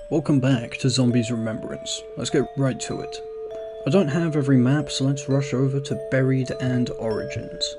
Welcome back to Zombies Remembrance. Let's get right to it. I don't have every map, so let's rush over to Buried and Origins.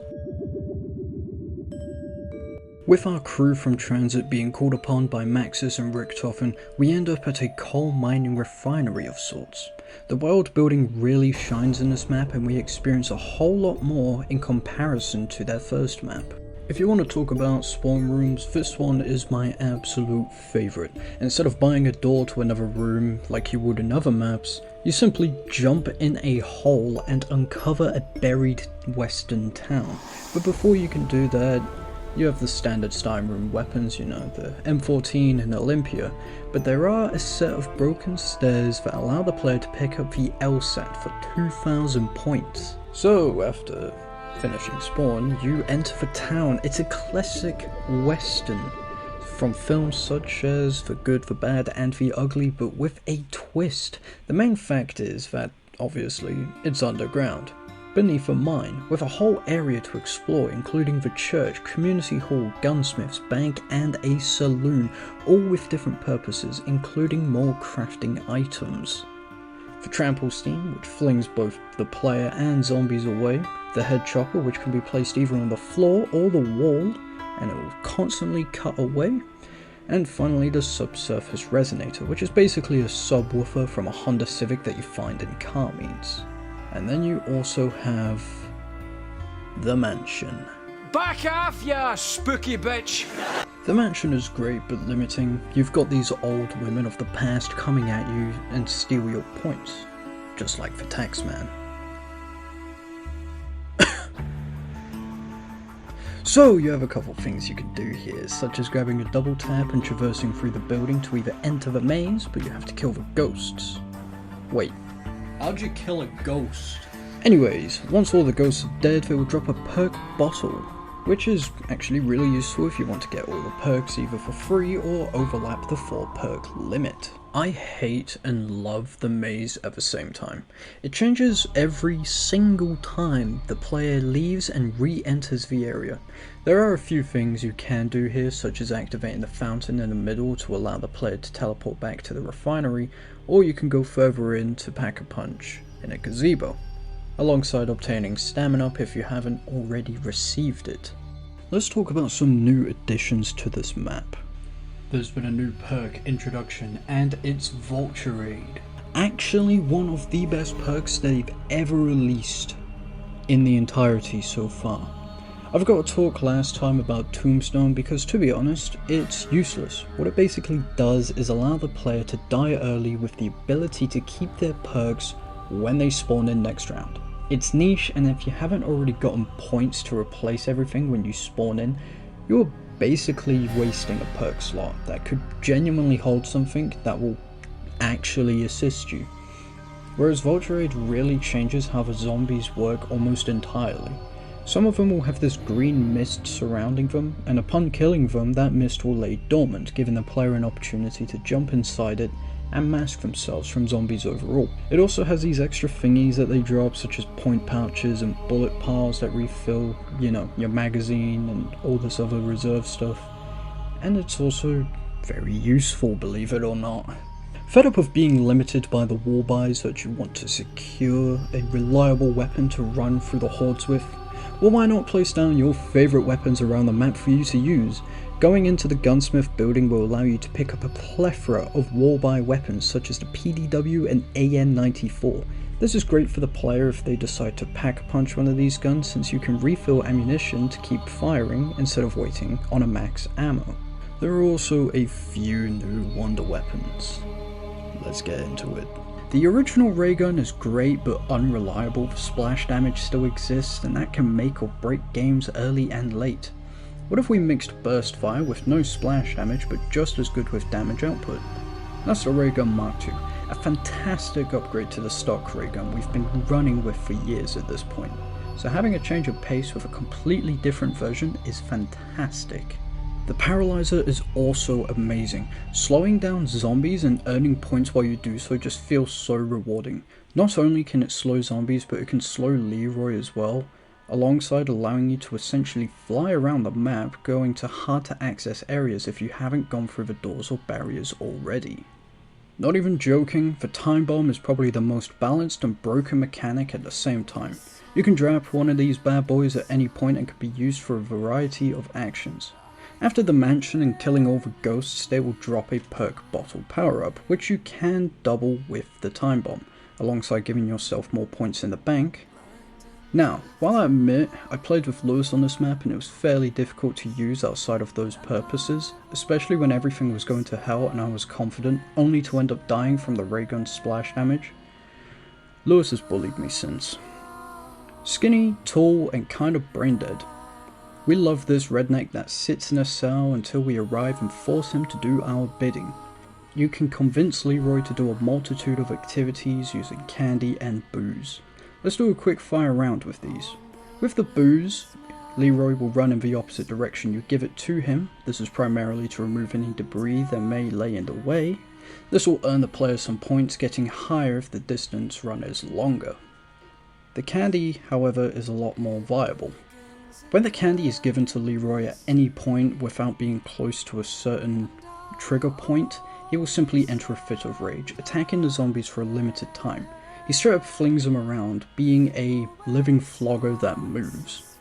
With our crew from transit being called upon by Maxis and Richtofen, we end up at a coal mining refinery of sorts. The world building really shines in this map and we experience a whole lot more in comparison to that first map. If you want to talk about spawn rooms, this one is my absolute favourite. Instead of buying a door to another room like you would in other maps, you simply jump in a hole and uncover a buried western town. But before you can do that, you have the standard Stein room weapons, you know, the M14 and Olympia, but there are a set of broken stairs that allow the player to pick up the LSAT for 2,000 points. So after finishing spawn, you enter the town. It's a classic western from films such as The Good, the Bad and the Ugly, but with a twist. The main fact is that, obviously, it's underground, beneath a mine, with a whole area to explore, including the church, community hall, gunsmiths, bank and a saloon, all with different purposes, including more crafting items. The trample steam, which flings both the player and zombies away, the head chopper, which can be placed either on the floor or the wall, and it will constantly cut away, and finally the subsurface resonator, which is basically a subwoofer from a Honda Civic that you find in car meets. And then you also have the mansion. Back off, ya spooky bitch! The mansion is great but limiting. You've got these old women of the past coming at you and steal your points, just like the taxman. So you have a couple things you can do here, such as grabbing a double tap and traversing through the building to either enter the maze, but you have to kill the ghosts. Wait, how'd you kill a ghost? Anyways, once all the ghosts are dead, they will drop a perk bottle, which is actually really useful if you want to get all the perks either for free or overlap the 4 perk limit. I hate and love the maze at the same time. It changes every single time the player leaves and re-enters the area. There are a few things you can do here, such as activating the fountain in the middle to allow the player to teleport back to the refinery, or you can go further in to pack a punch in a gazebo, alongside obtaining stamina up if you haven't already received it. Let's talk about some new additions to this map. There's been a new perk introduction and it's Vulture Raid. Actually one of the best perks they've ever released in the entirety so far. I've got to talk last time about Tombstone because, to be honest, it's useless. What it basically does is allow the player to die early with the ability to keep their perks when they spawn in next round. It's niche, and if you haven't already gotten points to replace everything when you spawn in, you're basically wasting a perk slot that could genuinely hold something that will actually assist you. Whereas Vulture Raid really changes how the zombies work almost entirely. Some of them will have this green mist surrounding them, and upon killing them that mist will lay dormant, giving the player an opportunity to jump inside it and mask themselves from zombies overall. It also has these extra thingies that they drop, such as point pouches and bullet piles that refill, you know, your magazine and all this other reserve stuff. And it's also very useful, believe it or not. Fed up of being limited by the war buys that you want to secure a reliable weapon to run through the hordes with? Well, why not place down your favourite weapons around the map for you to use? Going into the gunsmith building will allow you to pick up a plethora of war-buy weapons such as the PDW and AN-94. This is great for the player if they decide to pack-punch one of these guns, since you can refill ammunition to keep firing instead of waiting on a max ammo. There are also a few new wonder weapons. Let's get into it. The original ray gun is great but unreliable. The splash damage still exists and that can make or break games early and late. What if we mixed burst fire with no splash damage but just as good with damage output? That's the Ray Gun Mark II, a fantastic upgrade to the stock ray gun we've been running with for years at this point. So having a change of pace with a completely different version is fantastic. The Paralyzer is also amazing. Slowing down zombies and earning points while you do so just feels so rewarding. Not only can it slow zombies, but it can slow Leroy as well, alongside allowing you to essentially fly around the map, going to hard to access areas if you haven't gone through the doors or barriers already. Not even joking, the time bomb is probably the most balanced and broken mechanic at the same time. You can drop one of these bad boys at any point and can be used for a variety of actions. After the mansion and killing all the ghosts, they will drop a perk bottle power up, which you can double with the time bomb, alongside giving yourself more points in the bank. Now, while I admit I played with Lewis on this map and it was fairly difficult to use outside of those purposes, especially when everything was going to hell and I was confident, only to end up dying from the ray gun splash damage, Lewis has bullied me since. Skinny, tall, and kind of brain dead. We love this redneck that sits in a cell until we arrive and force him to do our bidding. You can convince Leroy to do a multitude of activities using candy and booze. Let's do a quick fire round with these. With the booze, Leroy will run in the opposite direction you give it to him. This is primarily to remove any debris that may lay in the way. This will earn the player some points, getting higher if the distance run is longer. The candy, however, is a lot more viable. When the candy is given to Leroy at any point without being close to a certain trigger point, he will simply enter a fit of rage, attacking the zombies for a limited time. He straight up flings them around, being a living flogger that moves.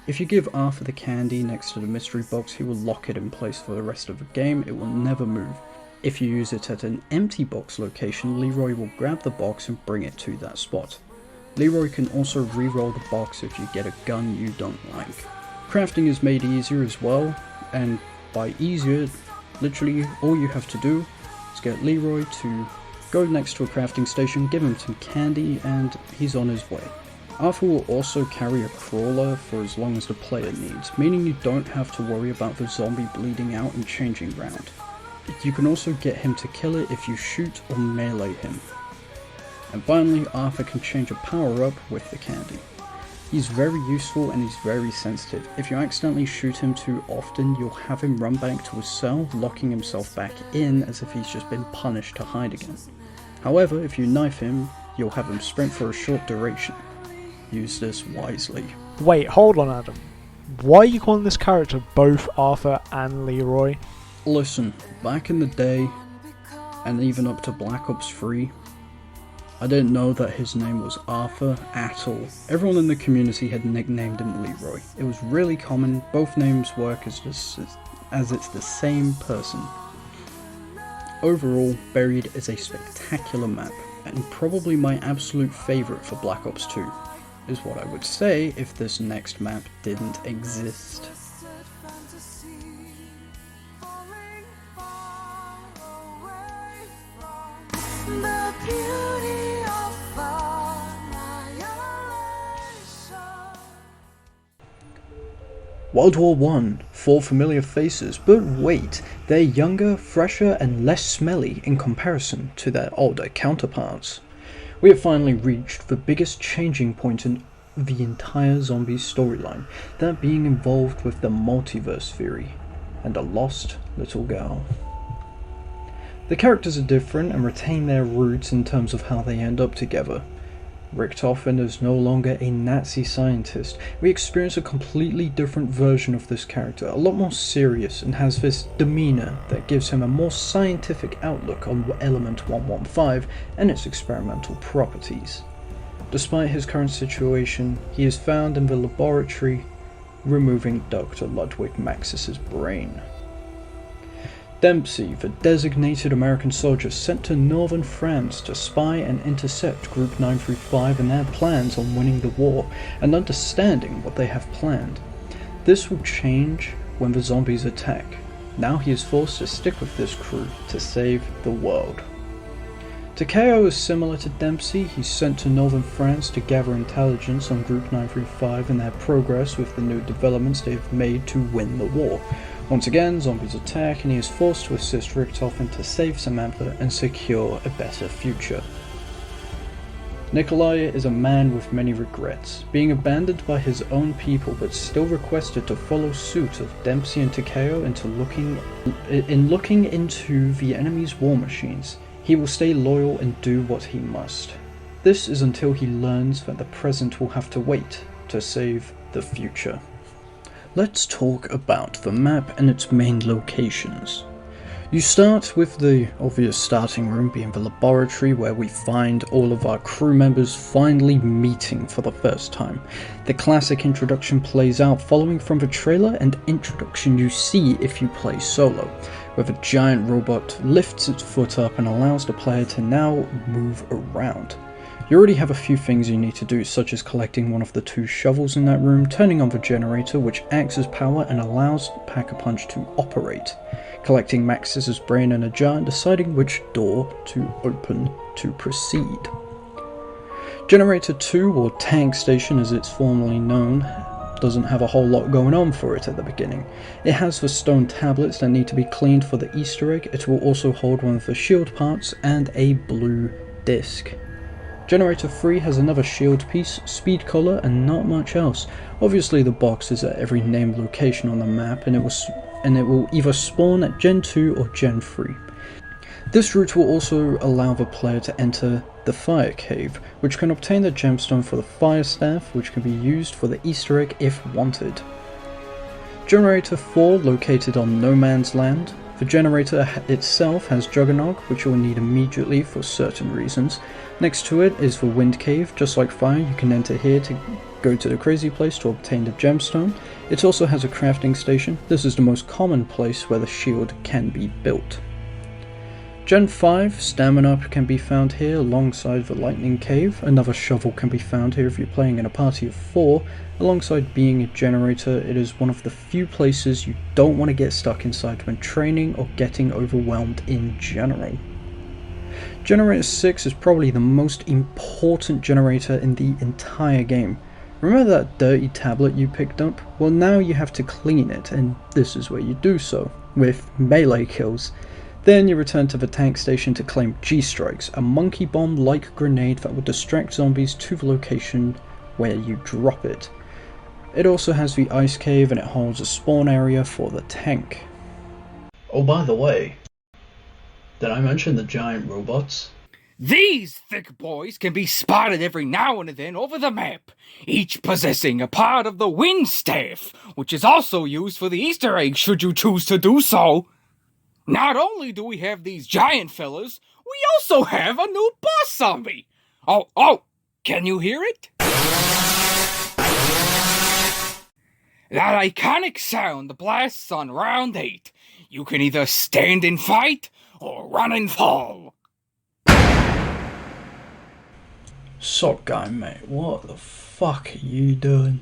If you give Arthur the candy next to the mystery box, he will lock it in place for the rest of the game. It will never move. If you use it at an empty box location, Leroy will grab the box and bring it to that spot. Leroy can also re-roll the box if you get a gun you don't like. Crafting is made easier as well, and by easier, literally all you have to do is get Leroy to go next to a crafting station, give him some candy, and he's on his way. Arthur will also carry a crawler for as long as the player needs, meaning you don't have to worry about the zombie bleeding out and changing round. You can also get him to kill it if you shoot or melee him. And finally, Arthur can change a power up with the candy. He's very useful and he's very sensitive. If you accidentally shoot him too often, you'll have him run back to his cell, locking himself back in as if he's just been punished to hide again. However, if you knife him, you'll have him sprint for a short duration. Use this wisely. Wait, hold on, Adam. Why are you calling this character both Arthur and Leroy? Listen, back in the day, and even up to Black Ops 3, I didn't know that his name was Arthur at all. Everyone in the community had nicknamed him Leroy. It was really common, both names work as it's the same person. Overall, Buried is a spectacular map, and probably my absolute favourite for Black Ops 2, is what I would say if this next map didn't exist. World War I, 4 familiar faces, but wait, they're younger, fresher and less smelly in comparison to their older counterparts. We have finally reached the biggest changing point in the entire zombies storyline, that being involved with the multiverse theory, and a lost little girl. The characters are different and retain their roots in terms of how they end up together. Richtofen is no longer a Nazi scientist. We experience a completely different version of this character, a lot more serious, and has this demeanor that gives him a more scientific outlook on Element 115 and its experimental properties. Despite his current situation, he is found in the laboratory removing Dr. Ludwig Maxis's brain. Dempsey, the designated American soldier sent to northern France to spy and intercept Group 935 and their plans on winning the war and understanding what they have planned. This will change when the zombies attack. Now he is forced to stick with this crew to save the world. Takeo is similar to Dempsey. He's sent to northern France to gather intelligence on Group 935 and their progress with the new developments they have made to win the war. Once again, zombies attack and he is forced to assist Richtofen to save Samantha and secure a better future. Nikolai is a man with many regrets, being abandoned by his own people but still requested to follow suit of Dempsey and Takeo into looking into the enemy's war machines. He will stay loyal and do what he must. This is until he learns that the present will have to wait to save the future. Let's talk about the map and its main locations. You start with the obvious starting room being the laboratory, where we find all of our crew members finally meeting for the first time. The classic introduction plays out following from the trailer and introduction you see if you play solo, where the giant robot lifts its foot up and allows the player to now move around. You already have a few things you need to do, such as collecting one of the 2 shovels in that room, turning on the generator which acts as power and allows Pack-a-Punch to operate, collecting Max's brain in a jar and deciding which door to open to proceed. Generator 2, or Tank Station as it's formerly known, doesn't have a whole lot going on for it at the beginning. It has the stone tablets that need to be cleaned for the Easter egg. It will also hold one of the shield parts and a blue disc. Generator 3 has another shield piece, speed collar, and not much else. Obviously the box is at every named location on the map, and it will either spawn at Gen 2 or Gen 3. This route will also allow the player to enter the Fire Cave, which can obtain the gemstone for the Fire Staff, which can be used for the Easter egg if wanted. Generator 4, located on No Man's Land. The generator itself has Juggernog, which you'll need immediately for certain reasons. Next to it is the Wind Cave. Just like Fire, you can enter here to go to the Crazy Place to obtain the gemstone. It also has a crafting station. This is the most common place where the shield can be built. Gen 5, Stamina can be found here alongside the Lightning Cave. Another shovel can be found here if you're playing in a party of 4. Alongside being a generator, it is one of the few places you don't want to get stuck inside when training or getting overwhelmed in general. Generator 6 is probably the most important generator in the entire game. Remember that dirty tablet you picked up? Well, now you have to clean it, and this is where you do so, with melee kills. Then you return to the tank station to claim G-Strikes, a monkey bomb-like grenade that will distract zombies to the location where you drop it. It also has the ice cave, and it holds a spawn area for the tank. Oh, by the way, did I mention the giant robots? These thick boys can be spotted every now and then over the map, each possessing a part of the Wind Staff, which is also used for the Easter egg should you choose to do so. Not only do we have these giant fellas, we also have a new boss zombie. Oh, can you hear it? That iconic sound blasts on round 8. You can either stand and fight, or run and fall. Sock guy, mate, what the fuck are you doing?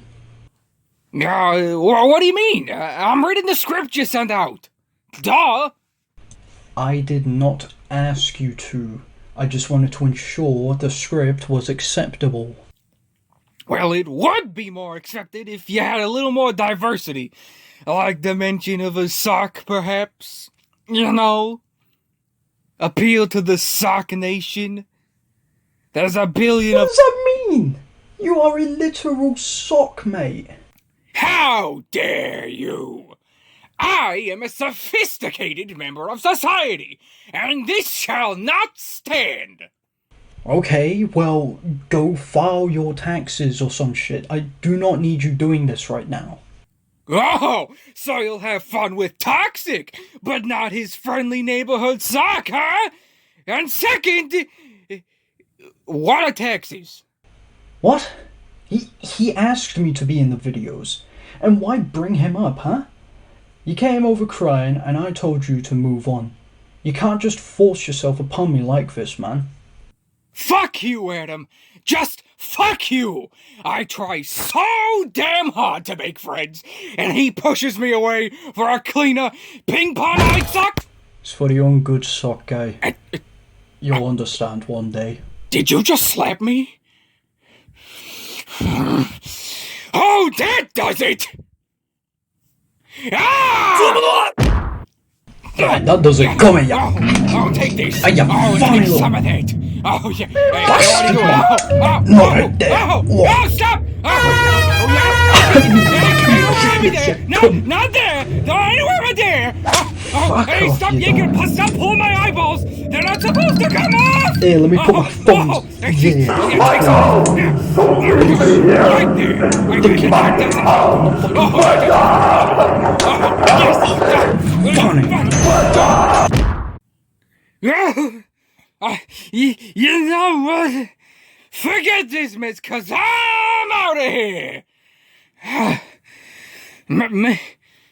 What do you mean? I'm reading the script you sent out. Duh! I did not ask you to. I just wanted to ensure the script was acceptable. Well, it would be more accepted if you had a little more diversity. Like the mention of a sock, perhaps. You know? Appeal to the sock nation. There's a billion What does that mean? You are a literal sock, mate. How dare you! I am a sophisticated member of society, and this shall not stand! Okay, well, go file your taxes or some shit. I do not need you doing this right now. Oh, so you'll have fun with Toxic, but not his friendly neighborhood sock, huh? And second, what are taxes? What? He asked me to be in the videos. And why bring him up, huh? You came over crying, and I told you to move on. You can't just force yourself upon me like this, man. Fuck you, Adam! Just fuck you! I try so damn hard to make friends, and he pushes me away for a cleaner ping-pong-eyed sock! It's for your own good, sock guy. You'll understand one day. Did you just slap me? Oh, that does it! Ah! Right, that does it. Come here, Oh, take this. you take little some of that. Oh, yeah. Bastard. No, there. stop. No, not there. No, anywhere but there. Hey, off, stop you yanking. don't. Stop pulling my eyeballs. They're not supposed to come off. Here, let me put my thumbs. Take some. Right there. Darn it. You know what? Forget this, miss, 'cause I'm out of here!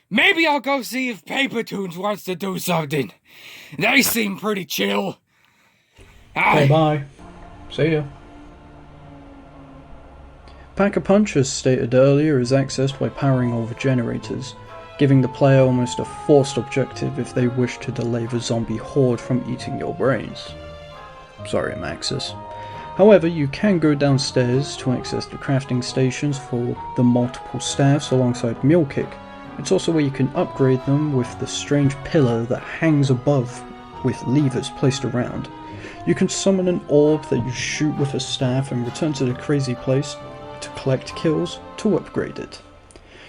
Maybe I'll go see if Paper Toons wants to do something. They seem pretty chill. Okay, bye. See ya. Pack-a-Punch, as stated earlier, is accessed by powering all the generators, giving the player almost a forced objective if they wish to delay the zombie horde from eating your brains. Sorry, Maxis. However, you can go downstairs to access the crafting stations for the multiple staffs alongside Mule Kick. It's also where you can upgrade them with the strange pillar that hangs above with levers placed around. You can summon an orb that you shoot with a staff and return to the crazy place to collect kills to upgrade it.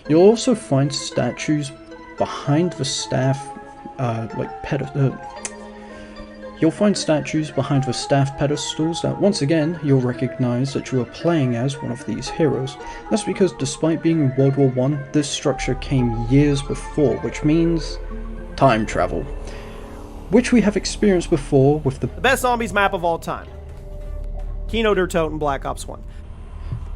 You'll also find statues behind the staff, You'll find statues behind the staff pedestals that once again you'll recognise that you are playing as one of these heroes. That's because despite being in World War I, this structure came years before, which means time travel. Which we have experienced before with the best zombies map of all time. Kino der Toten Black Ops 1.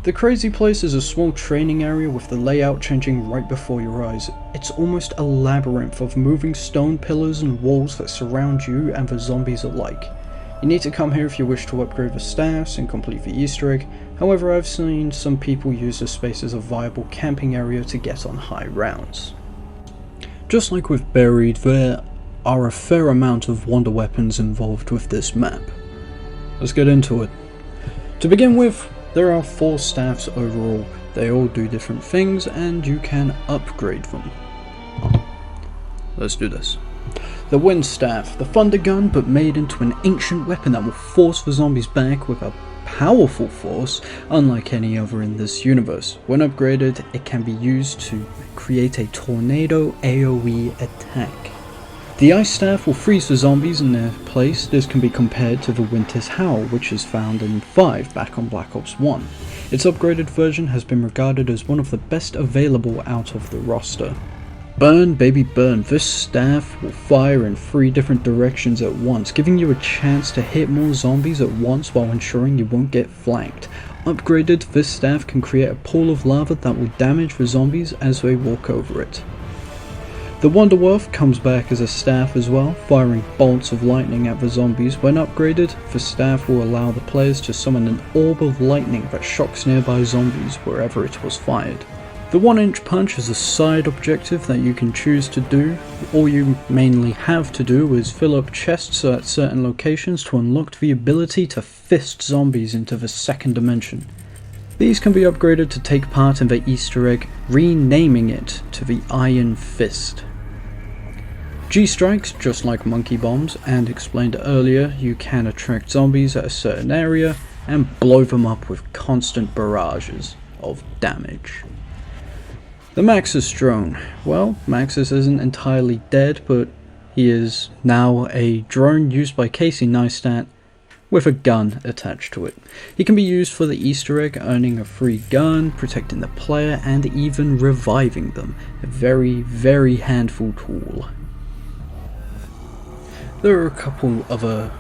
The crazy place is a small training area with the layout changing right before your eyes. It's almost a labyrinth of moving stone pillars and walls that surround you and the zombies alike. You need to come here if you wish to upgrade the staffs and complete the Easter egg. However, I've seen some people use this space as a viable camping area to get on high rounds. Just like with Buried, there are a fair amount of wonder weapons involved with this map. Let's get into it. To begin with, there are 4 staffs overall. They all do different things and you can upgrade them. Let's do this. The Wind Staff, the Thunder Gun, but made into an ancient weapon that will force the zombies back with a powerful force unlike any other in this universe. When upgraded, it can be used to create a tornado AoE attack. The Ice Staff will freeze the zombies in their place. This can be compared to the Winter's Howl, which is found in 5 back on Black Ops 1. Its upgraded version has been regarded as one of the best available out of the roster. Burn, baby burn. This staff will fire in 3 different directions at once, giving you a chance to hit more zombies at once while ensuring you won't get flanked. Upgraded, this staff can create a pool of lava that will damage the zombies as they walk over it. The Wonderwolf comes back as a staff as well, firing bolts of lightning at the zombies. When upgraded, the staff will allow the players to summon an orb of lightning that shocks nearby zombies wherever it was fired. The 1-inch punch is a side objective that you can choose to do. All you mainly have to do is fill up chests at certain locations to unlock the ability to fist zombies into the second dimension. These can be upgraded to take part in the Easter egg, renaming it to the Iron Fist. G-Strikes, just like Monkey Bombs, and explained earlier, you can attract zombies at a certain area and blow them up with constant barrages of damage. The Maxis drone. Well, Maxis isn't entirely dead, but he is now a drone used by Casey Neistat with a gun attached to it. He can be used for the Easter egg, earning a free gun, protecting the player, and even reviving them. A very, very handful tool. There are a couple other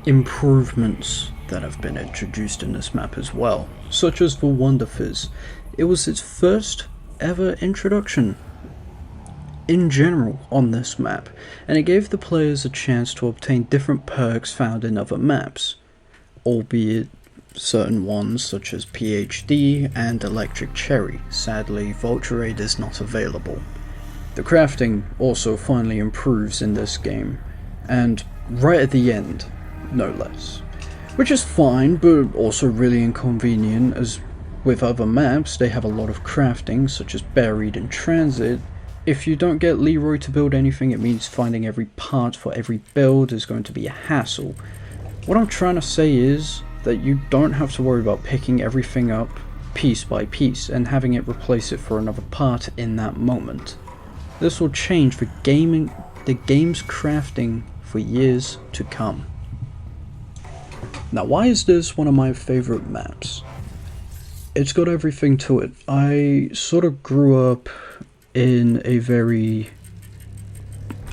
improvements that have been introduced in this map as well, such as the Wonder Fizz. It was its first ever introduction in general on this map, and it gave the players a chance to obtain different perks found in other maps, albeit certain ones such as PhD and Electric Cherry. Sadly, Vulture Raid is not available. The crafting also finally improves in this game, and right at the end, no less. Which is fine, but also really inconvenient, as with other maps they have a lot of crafting, such as Buried and Transit. If you don't get Leroy to build anything, it means finding every part for every build is going to be a hassle. What I'm trying to say is that you don't have to worry about picking everything up piece by piece and having it replace it for another part in that moment. This will change the game's crafting for years to come. Now, why is this one of my favorite maps? It's got everything to it. I sort of grew up in a very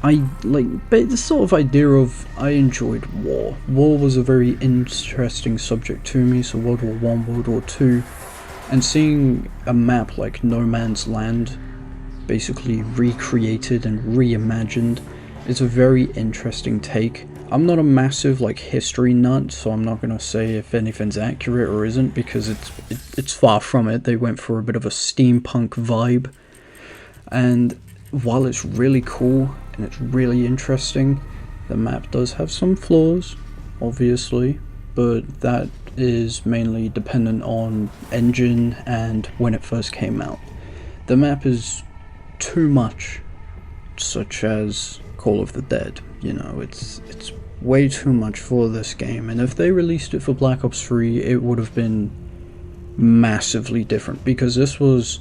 I like, but the sort of idea of, I enjoyed war. War was a very interesting subject to me, so World War One, World War Two, and seeing a map like No Man's Land basically recreated and reimagined is a very interesting take. I'm not a massive like history nut, so I'm not gonna say if anything's accurate or isn't, because it's far from it. They went for a bit of a steampunk vibe, and while it's really cool and it's really interesting, the map does have some flaws, obviously, but that is mainly dependent on engine and when it first came out. The map is too much, such as Call of the Dead. You know, it's way too much for this game, and if they released it for Black Ops 3, it would have been massively different, because this was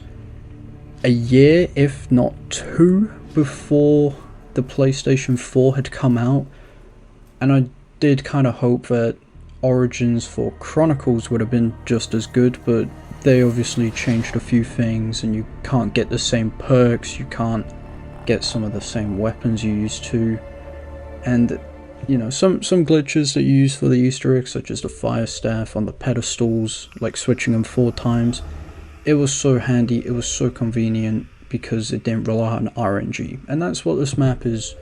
a year, if not two, before the PlayStation 4 had come out, and I did kind of hope that Origins for Chronicles would have been just as good, but they obviously changed a few things, and you can't get the same perks, you can't get some of the same weapons you used to, and you know, some glitches that you use for the Easter eggs, such as the fire staff on the pedestals, like switching them 4 times. It was so handy, it was so convenient, because it didn't rely on RNG, and that's what this map is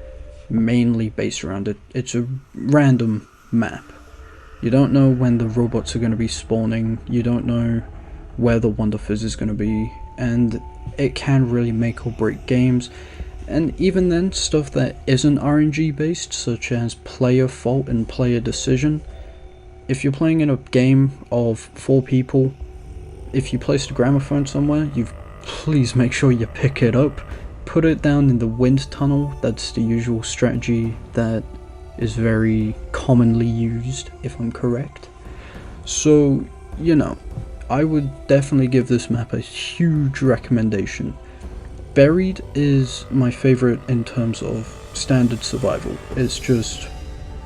mainly based around. It's a random map. You don't know when the robots are going to be spawning, you don't know where the Wonder Fizz is going to be, and it can really make or break games. And even then, stuff that isn't RNG based, such as player fault and player decision. If you're playing in a game of 4 people, if you placed a gramophone somewhere, please make sure you pick it up, put it down in the wind tunnel. That's the usual strategy that is very commonly used, if I'm correct. So, you know, I would definitely give this map a huge recommendation. Buried is my favorite in terms of standard survival. It's just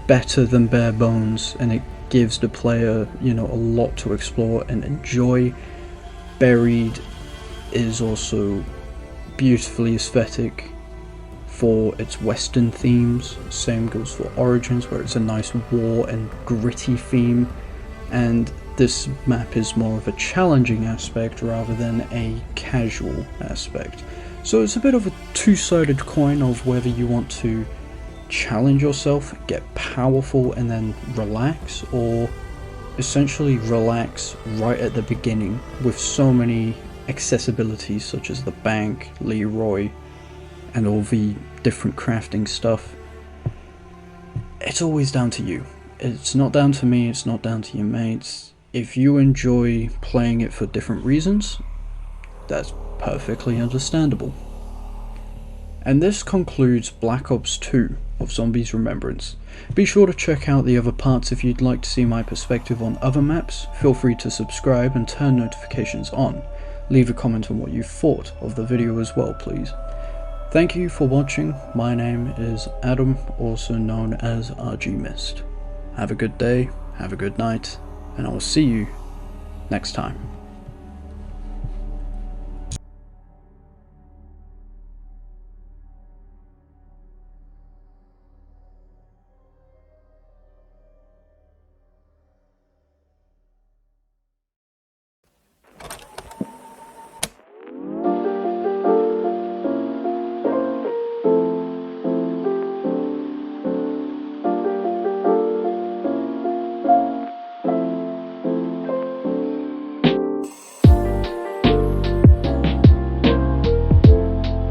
better than bare bones, and it gives the player, you know, a lot to explore and enjoy. Buried is also beautifully aesthetic for its western themes. Same goes for Origins, where it's a nice war and gritty theme, and this map is more of a challenging aspect rather than a casual aspect. So it's a bit of a two-sided coin of whether you want to challenge yourself, get powerful, and then relax, or essentially relax right at the beginning with so many accessibilities, such as the bank, Leroy, and all the different crafting stuff. It's always down to you. It's not down to me, it's not down to your mates. If you enjoy playing it for different reasons, that's perfectly understandable. And this concludes Black Ops 2 of Zombies Remembrance. Be sure to check out the other parts if you'd like to see my perspective on other maps. Feel free to subscribe and turn notifications on. Leave a comment on what you thought of the video as well, please. Thank you for watching. My name is Adam, also known as Arjy Mist. Have a good day, have a good night, and I will see you next time.